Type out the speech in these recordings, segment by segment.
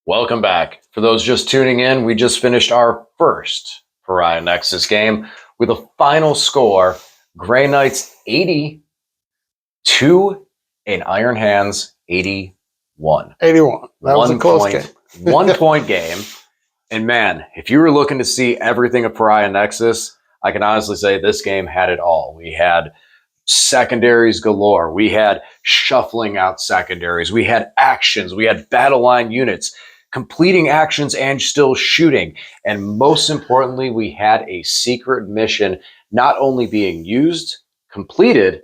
Welcome back. For those just tuning in, we just finished our first Pariah Nexus game with a final score, Grey Knights 82 and Iron Hands 81. 81. That was a close game. 1 point game. And man, if you were looking to see everything of Pariah Nexus, I can honestly say this game had it all. We had secondaries galore. We had shuffling out secondaries. We had actions. We had battle line units, completing actions and still shooting. And most importantly, we had a secret mission not only being used, completed,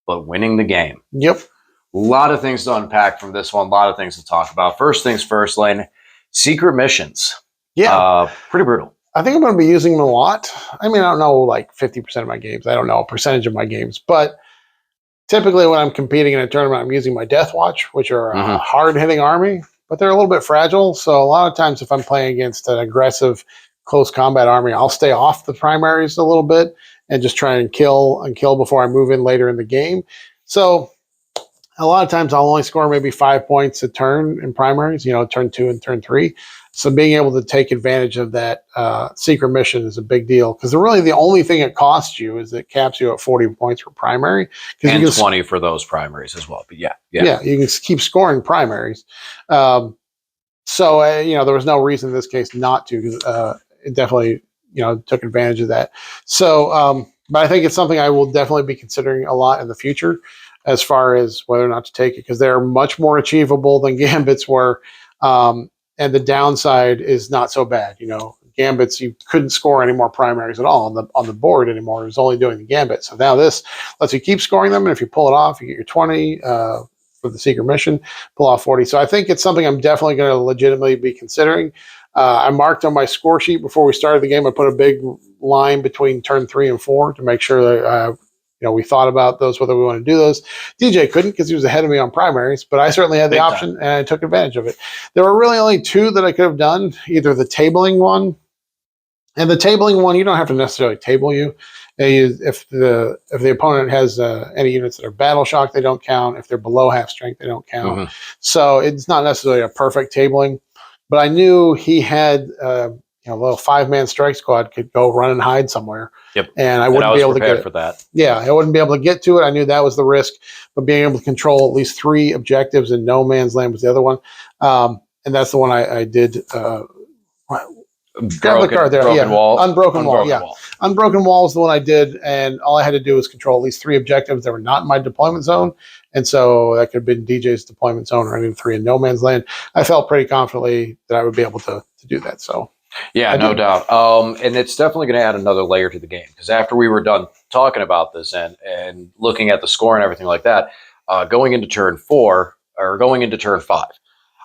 but winning the game. Yep. A lot of things to unpack from this one. A lot of things to talk about. First things first, Lane. Secret missions. Pretty brutal. I think I'm going to be using them a lot. I mean, I don't know, like 50% of my games. I don't know a percentage of my games. But typically when I'm competing in a tournament, I'm using my Death Watch, which are a hard-hitting army, but they're a little bit fragile. So a lot of times if I'm playing against an aggressive close combat army, I'll stay off the primaries a little bit and just try and kill before I move in later in the game. So a lot of times I'll only score maybe 5 points a turn in primaries, turn 2 and turn 3. So being able to take advantage of that secret mission is a big deal, because really the only thing it costs you is it caps you at 40 points for primary. And 20 for those primaries as well. But yeah, you can keep scoring primaries. There was no reason in this case not to, because it definitely, took advantage of that. So, but I think it's something I will definitely be considering a lot in the future as far as whether or not to take it, because they're much more achievable than Gambits were. And the downside is not so bad. Gambits, you couldn't score any more primaries at all on the board anymore. It was only doing the Gambit. So now this lets you keep scoring them, and if you pull it off, you get your 20 for the secret mission, pull off 40. So I think it's something I'm definitely going to legitimately be considering. I marked on my score sheet before we started the game. I put a big line between turn 3 and 4 to make sure that we thought about those, whether we want to do those. DJ couldn't because he was ahead of me on primaries, but I certainly had the option and I took advantage of it. There were really only 2 that I could have done, either the tabling one, and the tabling one, you don't have to necessarily table you. If the opponent has any units that are battle shock, they don't count. If they're below half strength, they don't count. So it's not necessarily a perfect tabling, but I knew he had a little 5-man strike squad could go run and hide somewhere. Yep. And I wouldn't be able to get it. For that. Yeah, I wouldn't be able to get to it. I knew that was the risk, but being able to control at least 3 objectives in no man's land was the other one. And that's the one I did. Grab the card there. Broken Wall. Unbroken Wall. Yeah. Unbroken Wall is the one I did, and all I had to do was control at least 3 objectives that were not in my deployment zone. And so that could have been DJ's deployment zone or any of the 3 in no man's land. I felt pretty confidently that I would be able to do that. So yeah, no doubt. And it's definitely going to add another layer to the game, because after we were done talking about this and looking at the score and everything like that, going into turn 4 or going into turn 5,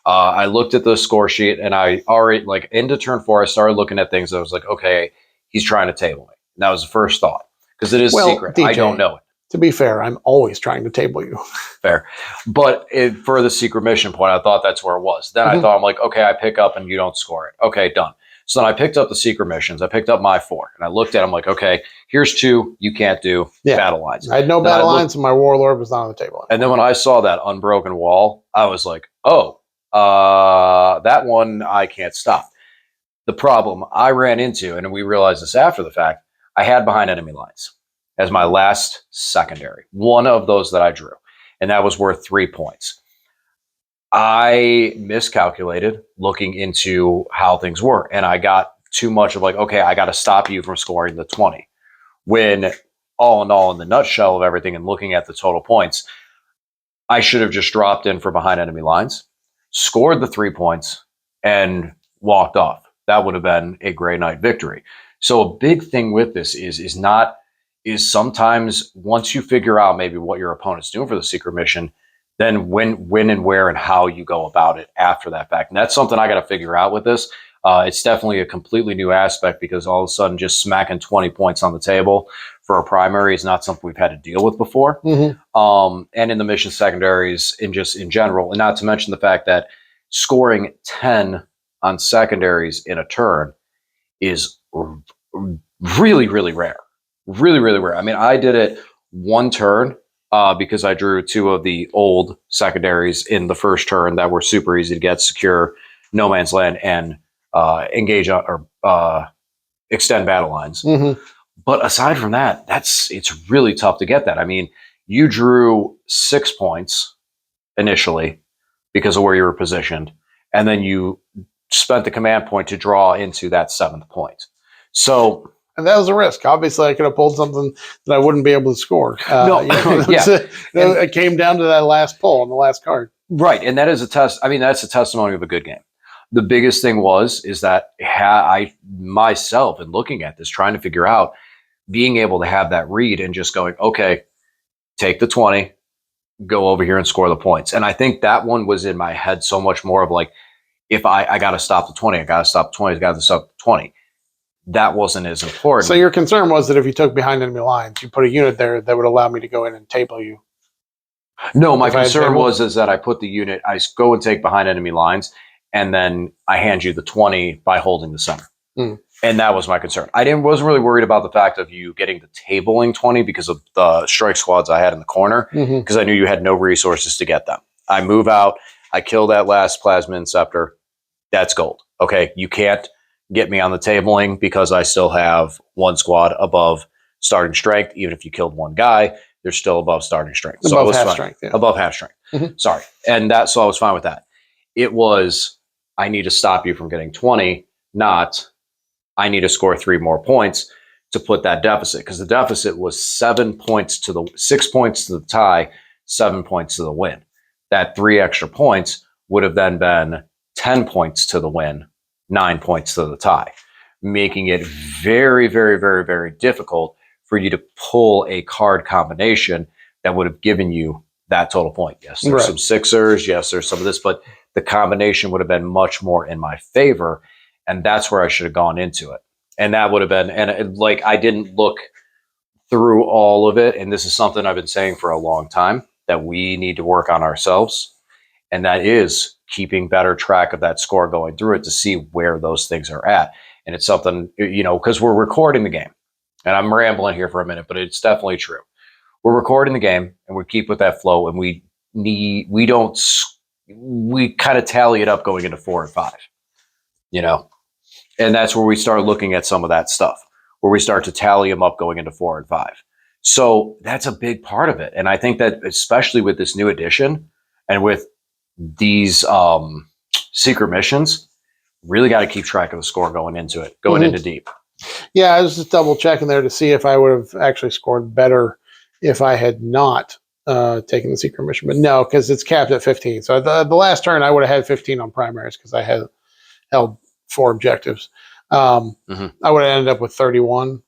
I looked at the score sheet, and I already, into turn 4, I started looking at things. I was like, okay, he's trying to table me. And that was the first thought, because it is secret. DJ, I don't know it. To be fair, I'm always trying to table you. Fair. But for the secret mission point, I thought that's where it was. Then I thought, I'm like, okay, I pick up and you don't score it. Okay, done. So then I picked up the secret missions. I picked up my 4, and I looked at them like, okay, here's 2 you can't do battle lines. I had no battle lines, and my warlord was not on the table anymore. And then when I saw that Unbroken Wall, I was like, oh, that one I can't stop. The problem I ran into, and we realized this after the fact, I had behind enemy lines as my last secondary, one of those that I drew, and that was worth 3 points. I miscalculated looking into how things were, and I got too much of like, okay, I got to stop you from scoring the 20. When all in all, in the nutshell of everything and looking at the total points, I should have just dropped in for behind enemy lines, scored the 3 points, and walked off. That would have been a Grey Knight victory. So a big thing with this is sometimes once you figure out maybe what your opponent's doing for the secret mission, then when and where and how you go about it after that fact. And that's something I got to figure out with this. It's definitely a completely new aspect, because all of a sudden just smacking 20 points on the table for a primary is not something we've had to deal with before. And in the mission secondaries in general, and not to mention the fact that scoring 10 on secondaries in a turn is really, really rare. Really, really rare. I mean, I did it 1 turn because I drew 2 of the old secondaries in the first turn that were super easy to get, secure, no man's land and engage or extend battle lines. Mm-hmm. But aside from that, it's really tough to get that. I mean, you drew 6 points initially because of where you were positioned, and then you spent the command point to draw into that 7th point. So, and that was a risk. Obviously, I could have pulled something that I wouldn't be able to score. No, it came down to that last pull on the last card. Right, and that is a test. I mean, that's a testimony of a good game. The biggest thing is that I myself, in looking at this, trying to figure out, being able to have that read and just going, okay, take the 20, go over here and score the points. And I think that one was in my head so much more of like, if I got to stop the 20, I got to stop the 20, I got to stop the 20. That wasn't as important. So your concern was that if you took behind enemy lines, you put a unit there that would allow me to go in and table you. No, my concern is that I put the unit, I go and take behind enemy lines, and then I hand you the 20 by holding the center. Mm. And that was my concern. Wasn't really worried about the fact of you getting the tabling 20 because of the strike squads I had in the corner, because I knew you had no resources to get them. I move out, I kill that last plasma inceptor. That's gold. Okay, you can't get me on the tabling because I still have one squad above starting strength. Even if you killed one guy, they're still above starting strength. So above half strength. Yeah. Above half strength. Sorry. And so I was fine with that. It was, I need to stop you from getting 20, not I need to score 3 more points to put that deficit, because the deficit was 6 points to the tie, 7 points to the win. That 3 extra points would have then been 10 points to the win, 9 points to the tie, making it very, very, very, very difficult for you to pull a card combination that would have given you that total point. Yes, there's some sixers. Yes, there's some of this, but the combination would have been much more in my favor. And that's where I should have gone into it. And that would have been, I didn't look through all of it. And this is something I've been saying for a long time, that we need to work on ourselves. And that is keeping better track of that score going through it to see where those things are at. And it's something, because we're recording the game. And I'm rambling here for a minute, but it's definitely true. We're recording the game and we keep with that flow, and we kind of tally it up going into 4 and 5, and that's where we start looking at some of that stuff, where we start to tally them up going into 4 and 5. So that's a big part of it. And I think that especially with this new edition and with these secret missions, really got to keep track of the score going into it, going into deep. Yeah, I was just double checking there to see if I would have actually scored better if I had not taken the secret mission. But no, because it's capped at 15. So the last turn, I would have had 15 on primaries because I had held 4 objectives. I would have ended up with 31.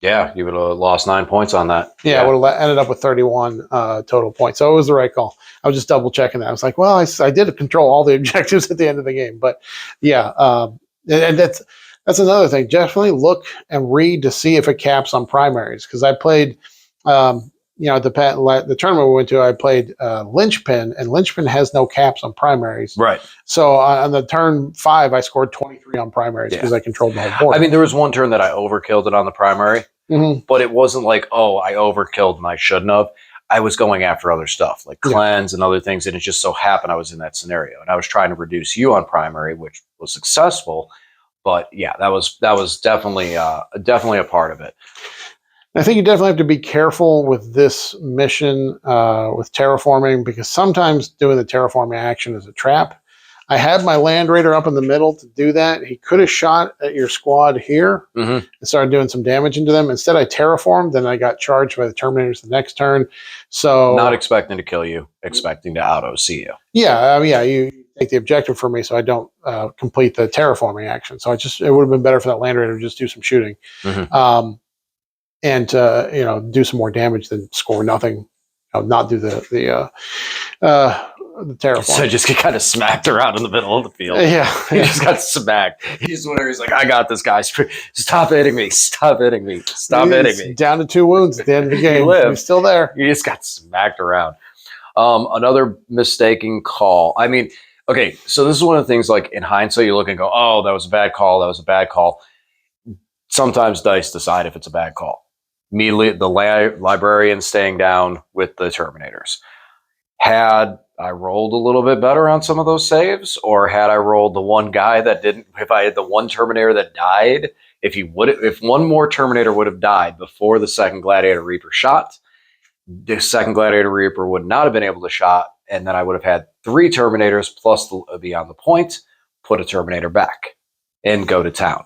Yeah, you would have lost 9 points on that. Yeah, I would have ended up with 31 total points. So it was the right call. I was just double checking that. I was like, well, I did control all the objectives at the end of the game. But yeah, and that's another thing. Definitely look and read to see if it caps on primaries, because I played, the tournament we went to, I played Linchpin, and Linchpin has no caps on primaries. Right. So on the turn 5, I scored 23 on primaries because I controlled the whole board. I mean, there was one turn that I overkilled it on the primary, but it wasn't like, oh, I overkilled and I shouldn't have. I was going after other stuff like cleanse and other things, and it just so happened I was in that scenario, and I was trying to reduce you on primary, which was successful. But yeah, that was definitely a part of it. I think you definitely have to be careful with this mission with terraforming, because sometimes doing the terraforming action is a trap. I had my Land Raider up in the middle to do that. He could have shot at your squad here and started doing some damage into them. Instead, I terraformed, then I got charged by the Terminators the next turn. So not expecting to kill you, expecting to auto-see you. Yeah, you take the objective for me, so I don't complete the terraforming action. So it would have been better for that Land Raider to just do some shooting, and do some more damage than score nothing, not do the terraform. So just get kind of smacked around in the middle of the field. Yeah, he just got smacked. He's like, I got this, guy. Stop hitting me. Stop hitting me. Stop hitting me. Down to 2 wounds at the end of the game. He's still there. He just got smacked around. Another mistaken call. I mean, okay, so this is one of the things, like in hindsight, you look and go, oh, that was a bad call. That was a bad call. Sometimes dice decide if it's a bad call. Immediately, the librarian staying down with the Terminators. Had I rolled a little bit better on some of those saves, or had I rolled the one guy that didn't, if I had the one Terminator that died, if one more Terminator would have died before the second Gladiator Reaper shot, the second Gladiator Reaper would not have been able to shot, and then I would have had 3 Terminators plus the beyond the point, put a Terminator back, and go to town.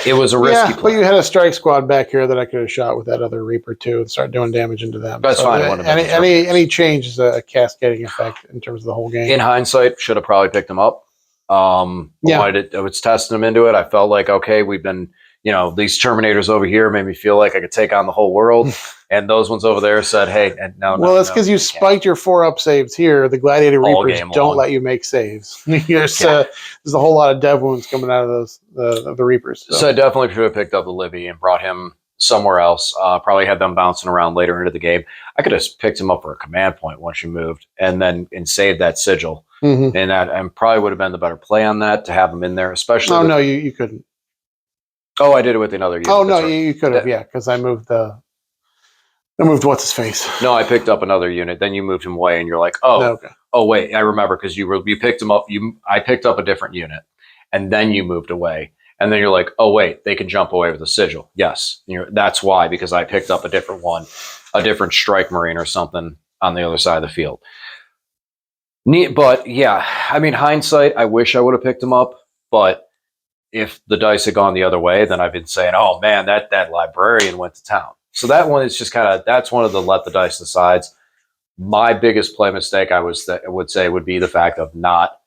It was a risky play. But you had a strike squad back here that I could have shot with that other Reaper too and start doing damage into them. That's fine. Any change is a cascading effect in terms of the whole game. In hindsight, should have probably picked him up. I was testing him into it. I felt like, okay, we've been, these Terminators over here made me feel like I could take on the whole world. And those ones over there said, hey, no. Well, that's because you spiked your 4-up saves here. The Gladiator Reapers don't let you make saves. There's a whole lot of dev wounds coming out of the Reapers. So I definitely should have picked up the Libby and brought him somewhere else. Probably had them bouncing around later into the game. I could have picked him up for a command point once you moved and saved that sigil. Mm-hmm. And probably would have been the better play on that to have him in there, especially. Oh, no, you couldn't. Oh, I did it with another unit. Oh, no, you could have, because I moved what's his face. No, I picked up another unit. Then you moved him away, and you're like, oh, wait, I remember because you picked him up. I picked up a different unit, and then you moved away, and then you're like, oh wait, they can jump away with a sigil. Yes, that's why, because I picked up a different one, a different strike marine or something on the other side of the field. Neat, but yeah, I mean, hindsight, I wish I would have picked him up, but if the dice had gone the other way, then I've been saying, oh man, that librarian went to town. So that one is just that's one of the let the dice decides. My biggest play mistake, I would say, would be the fact of not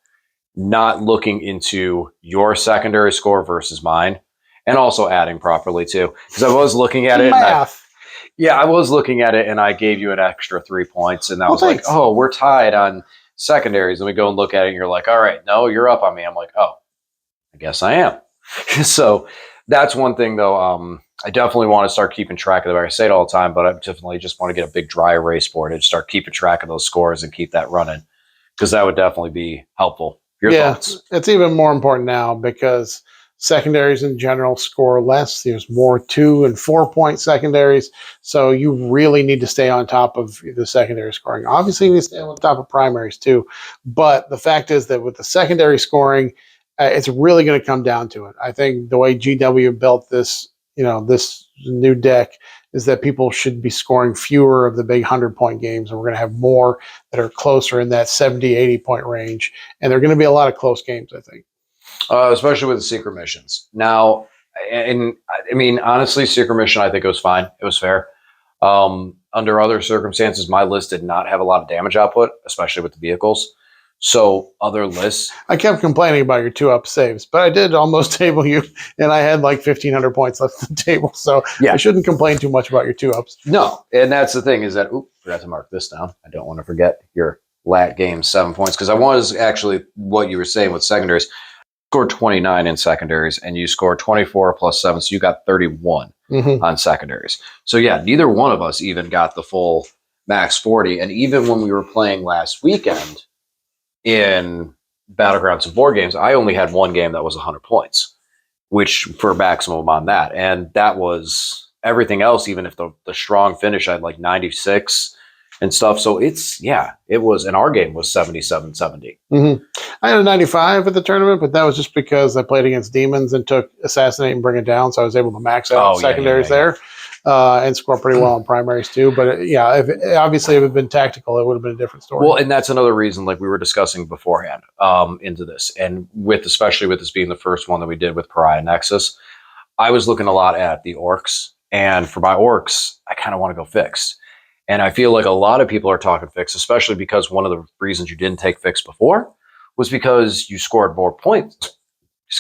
looking into your secondary score versus mine, and also adding properly too, because I was looking at it. I was looking at it, and I gave you an extra 3 points, and I was like, oh, we're tied on secondaries. And we go and look at it, and you're like, all right, no, you're up on me. I'm like, oh, I guess I am. So that's one thing, though. I definitely want to start keeping track of it. I say it all the time, but I definitely just want to get a big dry erase board and start keeping track of those scores and keep that running, because that would definitely be helpful. Your thoughts? It's even more important now because secondaries in general score less. There's more 2 and 4 point secondaries. So you really need to stay on top of the secondary scoring. Obviously, you need to stay on top of primaries too. But the fact is that with the secondary scoring, it's really going to come down to it. I think the way GW built this, this new deck is that people should be scoring fewer of the big 100-point games, and we're going to have more that are closer in that 70, 80-point range. And there are going to be a lot of close games, I think. Especially with the secret missions. Now, and I mean, honestly, secret mission, I think it was fine. It was fair. Under other circumstances, my list did not have a lot of damage output, especially with the vehicles. So other lists, I kept complaining about your 2-up saves, but I did almost table you, and I had like 1,500 points left at the table. So I shouldn't complain too much about your 2-ups. No, and that's the thing is that, forgot to mark this down. I don't want to forget your lat game 7 points, because I was actually what you were saying with secondaries. Scored 29 in secondaries, and you scored 24 plus 7, so you got 31 on secondaries. So yeah, neither one of us even got the full max 40. And even when we were playing last weekend in Battlegrounds and board games, I only had one game that was 100 points, which for maximum on that. And that was everything else, even if the strong finish, I had like 96 and stuff. So it was, and our game was 77-70. I had a 95 at the tournament, but that was just because I played against demons and took assassinate and bring it down. So I was able to max out secondaries there. And score pretty well on primaries too. But if it had been tactical, it would have been a different story. Well, and that's another reason, like we were discussing beforehand, into this, and especially with this being the first one that we did with Pariah Nexus, I was looking a lot at the orcs, and for my orcs, I kind of want to go fixed. And I feel like a lot of people are talking fixed, especially because one of the reasons you didn't take fixed before was because you scored more points.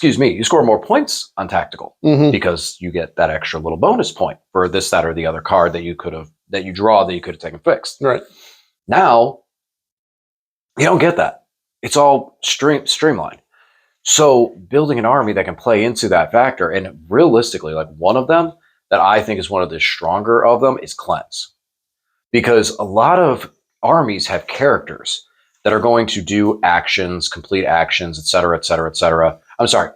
You score more points on tactical because you get that extra little bonus point for this, that, or the other card that you could have taken fixed. Right. Now, you don't get that. It's all streamlined. So building an army that can play into that factor, and realistically, like one of them that I think is one of the stronger of them is Cleanse. Because a lot of armies have characters that are going to do actions, complete actions, et cetera, et cetera, et cetera. I'm sorry.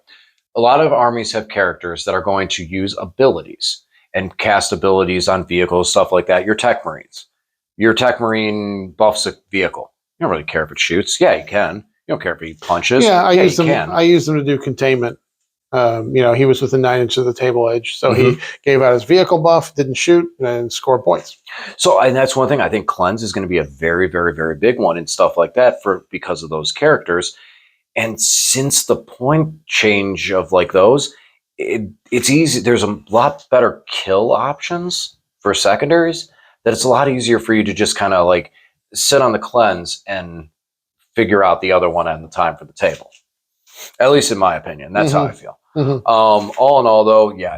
A lot of armies have characters that are going to use abilities and cast abilities on vehicles, stuff like that. Your Tech Marines. Your Tech Marine buffs a vehicle. You don't really care if it shoots. Yeah, you can. You don't care if he punches. Yeah, I use them. Can. I use them to do containment. He was within 9 inches of the table edge, so he gave out his vehicle buff, didn't shoot, and scored points. So, and that's one thing I think cleanse is going to be a very, very, very big one and stuff like that because of those characters. And since the point change of like those, it's easy. There's a lot better kill options for secondaries. That it's a lot easier for you to just kind of like sit on the cleanse and figure out the other one at the time for the table. At least in my opinion, that's how I feel. All in all, though, yeah,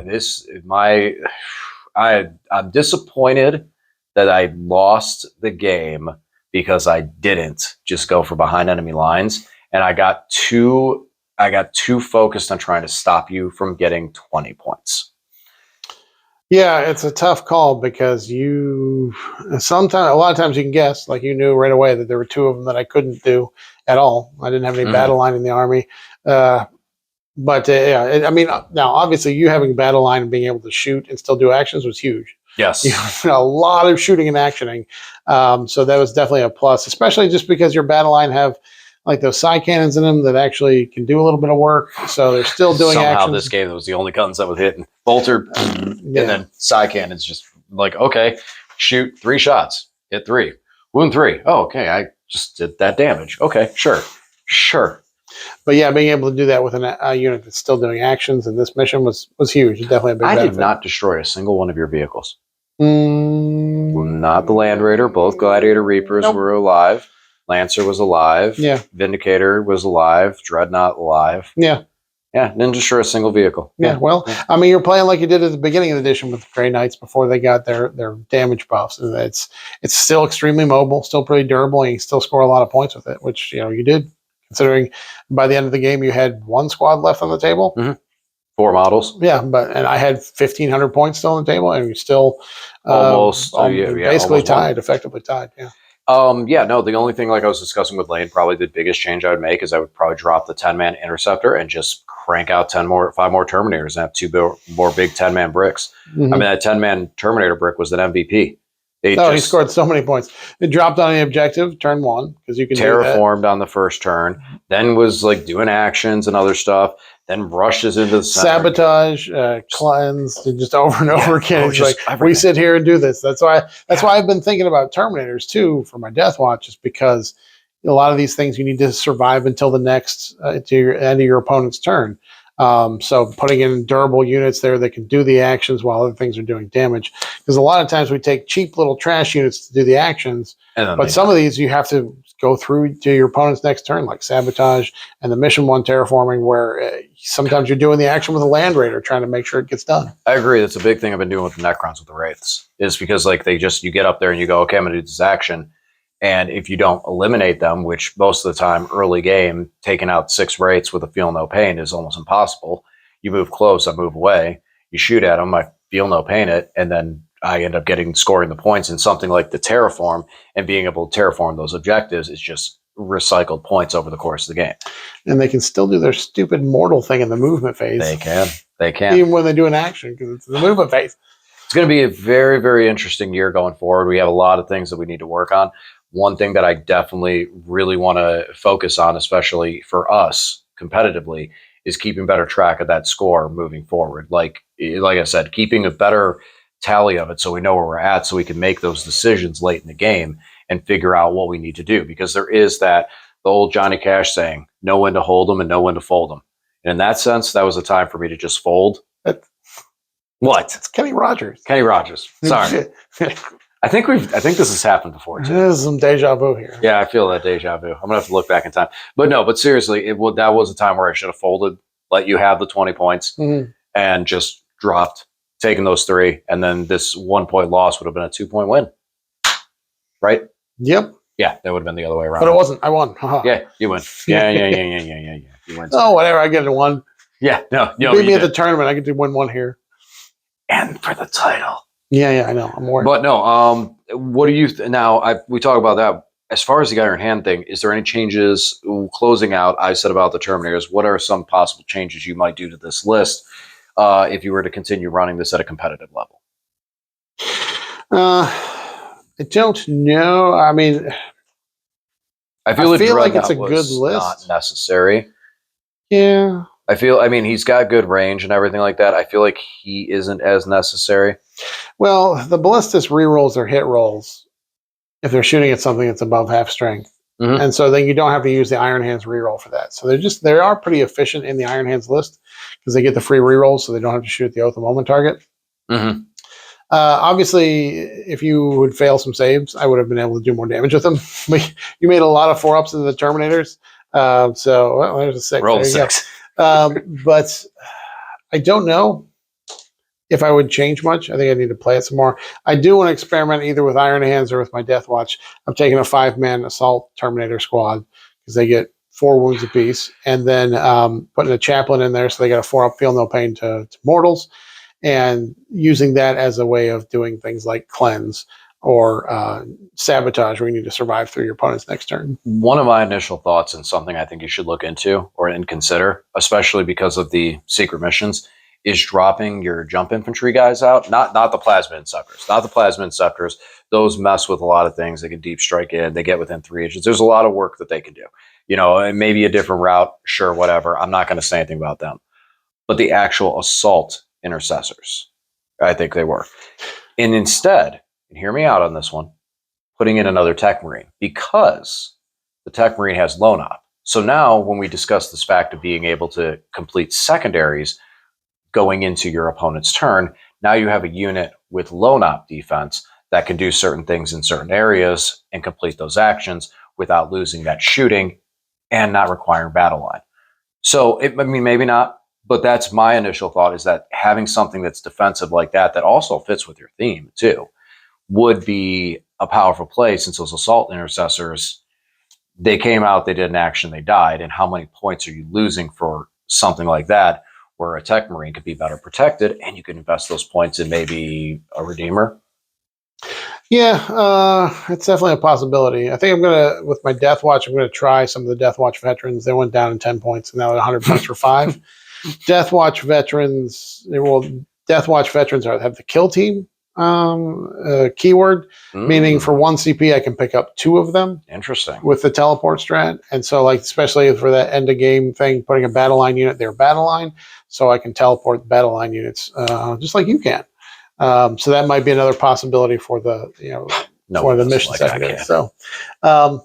I'm disappointed that I lost the game because I didn't just go for behind enemy lines, and I got too focused on trying to stop you from getting 20 points. Yeah, it's a tough call because a lot of times you can guess, like you knew right away that there were 2 of them that I couldn't do at all. I didn't have any battle line in the army. Now obviously you having battle line and being able to shoot and still do actions was huge. Yes. A lot of shooting and actioning. So that was definitely a plus, especially just because your battle line have like those side cannons in them that actually can do a little bit of work. So they're still doing Somehow actions. This game was the only guns that was hitting. Bolter, and then side cannons just like, okay, shoot 3 shots, hit 3, wound 3. Oh, okay, I just did that damage. Okay, sure. But yeah, being able to do that with a unit that's still doing actions in this mission was huge. Definitely a big benefit. I did not destroy a single one of your vehicles. Mm, Not the Land Raider. Both Gladiator Reapers were alive. Lancer was alive. Yeah. Vindicator was alive. Dreadnought alive. Yeah. Yeah, didn't destroy a single vehicle. Yeah, well, I mean, you're playing like you did at the beginning of the edition with the Grey Knights before they got their damage buffs. And it's still extremely mobile, still pretty durable, and you still score a lot of points with it, which, you did, considering by the end of the game you had 1 squad left on the table. 4 models. Yeah, and I had 1,500 points still on the table, and you still basically tied, effectively tied. Yeah. The only thing, like I was discussing with Lane, probably the biggest change I would make is I would probably drop the 10-man interceptor and just crank out 5 more Terminators and have 2 more big 10-man bricks. I mean, that 10-man Terminator brick was an MVP. He scored so many points. It dropped on the objective, turn 1, because you can terraformed on the first turn, then was like doing actions and other stuff, then rushes into the center. Sabotage, cleanse, just over and over again. It's like, everything. We sit here and do this. That's why I've been thinking about Terminators too for my Death Watch, is because a lot of these things you need to survive until the next to your end of your opponent's turn. So putting in durable units there that can do the actions while other things are doing damage. Because a lot of times we take cheap little trash units to do the actions, but some of these you have to go through to your opponent's next turn, like Sabotage and the Mission 1 Terraforming, where sometimes you're doing the action with a Land Raider trying to make sure it gets done. I agree. That's a big thing I've been doing with the Necrons with the Wraiths, is because like you get up there and you go, okay, I'm going to do this action. And if you don't eliminate them, which most of the time early game, taking out 6 Wraiths with a feel no pain is almost impossible. You move close, I move away. You shoot at them, I feel no pain it, and then I end up scoring the points in something like the Terraform, and being able to terraform those objectives is just recycled points over the course of the game. And they can still do their stupid mortal thing in the movement phase. They can. Even when they do an action, because it's the movement phase. It's going to be a very, very interesting year going forward. We have a lot of things that we need to work on. One thing that I definitely really want to focus on, especially for us competitively, is keeping better track of that score moving forward. Like I said, keeping a better tally of it so we know where we're at, so we can make those decisions late in the game and figure out what we need to do. Because there is the old Johnny Cash saying, know when to hold them and know when to fold them. And in that sense, that was a time for me to just fold. What? It's Kenny Rogers. Kenny Rogers. Sorry. I think this has happened before too. There's some deja vu here. Yeah, I feel that deja vu. I'm gonna have to look back in time. But seriously, that was a time where I should have folded, let you have the 20 points, and just dropped, taken those 3, and then this 1 point loss would have been a 2 point win. Right? Yep. Yeah, that would have been the other way around. But it wasn't. I won. Yeah, you win. Yeah. You win. Oh, whatever. I get it 1. Yeah, no. You beat me at the tournament. I get to win 1 here. And for the title. Yeah, I know. I'm worried. But no, what do you now? We talk about that. As far as the Iron Hand thing, is there any changes closing out? I said about the Terminators. What are some possible changes you might do to this list if you were to continue running this at a competitive level? I don't know. I mean, I feel like it's a good was list. not necessary. Yeah. I mean, he's got good range and everything like that. I feel like he isn't as necessary. Well, the ballistas rerolls their hit rolls if they're shooting at something that's above half strength. Mhm. And so then you don't have to use the Iron Hands reroll for that. So they are pretty efficient in the Iron Hands list because they get the free rerolls, so they don't have to shoot at the Oath of Moment target. Mm-hmm. Obviously, if you would fail some saves, I would have been able to do more damage with them. You made a lot of 4-ups into the Terminators. So well, there's a 6. Roll there you 6. go. But I don't know if I would change much. I think I need to play it some more. I do want to experiment either with Iron Hands or with my Death Watch. I'm taking a 5-man Assault Terminator squad because they get 4 wounds apiece, and then putting a chaplain in there so they got a 4-up feel no pain to mortals, and using that as a way of doing things like cleanse or sabotage, where you need to survive through your opponent's next turn. One of my initial thoughts, and something I think you should look into and consider, especially because of the secret missions, is dropping your jump infantry guys out. Not the plasma inceptors. Not the plasma inceptors. Those mess with a lot of things. They can deep strike in. They get within 3 inches. There's a lot of work that they can do. You know, and maybe a different route. Sure, whatever. I'm not going to say anything about them. But the actual assault intercessors, I think they work. And instead, and hear me out on this one, putting in another Tech Marine, because the Tech Marine has lone op. So now when we discuss this fact of being able to complete secondaries going into your opponent's turn, now you have a unit with lone op defense that can do certain things in certain areas and complete those actions without losing that shooting and not requiring battle line. So, I mean, maybe not, but that's my initial thought, is that having something that's defensive like that also fits with your theme too, would be a powerful play, since those assault intercessors, they came out, they did an action, they died. And how many points are you losing for something like that, where a Tech Marine could be better protected and you can invest those points in maybe a Redeemer? Yeah, it's definitely a possibility. I think with my Death Watch, I'm going to try some of the Death Watch veterans. They went down in 10 points, and now they're 100 points for 5. Death Watch veterans, Death Watch veterans have the kill team keyword, meaning for 1 CP, I can pick up 2 of them. Interesting. With the teleport strat. And so, like, especially for that end of game thing, putting a battle line unit there, battle line, so I can teleport battle line units just like you can. So that might be another possibility for the for the mission secondary. So, but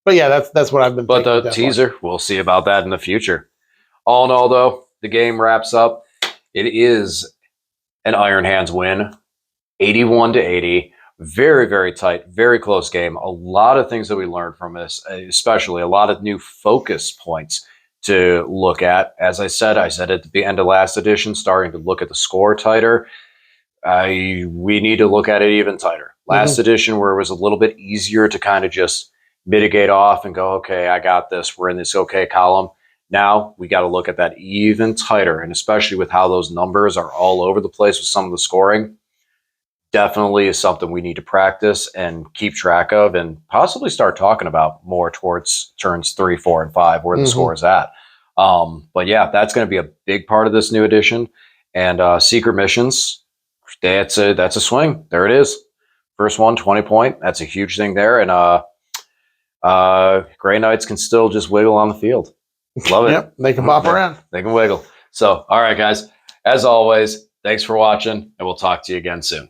yeah, that's what I've been. But the teaser, we'll see about that in the future. All in all, though, the game wraps up. It is an Iron Hands win, 81-80. Very, very tight, very close game. A lot of things that we learned from this, especially a lot of new focus points to look at. As I said at the end of last edition, starting to look at the score tighter. We need to look at it even tighter. Last edition, where it was a little bit easier to kind of just mitigate off and go, okay, I got this. We're in this okay column. Now we got to look at that even tighter, and especially with how those numbers are all over the place with some of the scoring, definitely is something we need to practice and keep track of, and possibly start talking about more towards turns 3, 4, and 5, where the score is at. But yeah, that's going to be a big part of this new edition. And secret missions, that's a swing. There it is. First one, 20 point. That's a huge thing there. And Grey Knights can still just wiggle on the field. Love it. Yep, they can bop around. They can wiggle. So, all right, guys. As always, thanks for watching, and we'll talk to you again soon.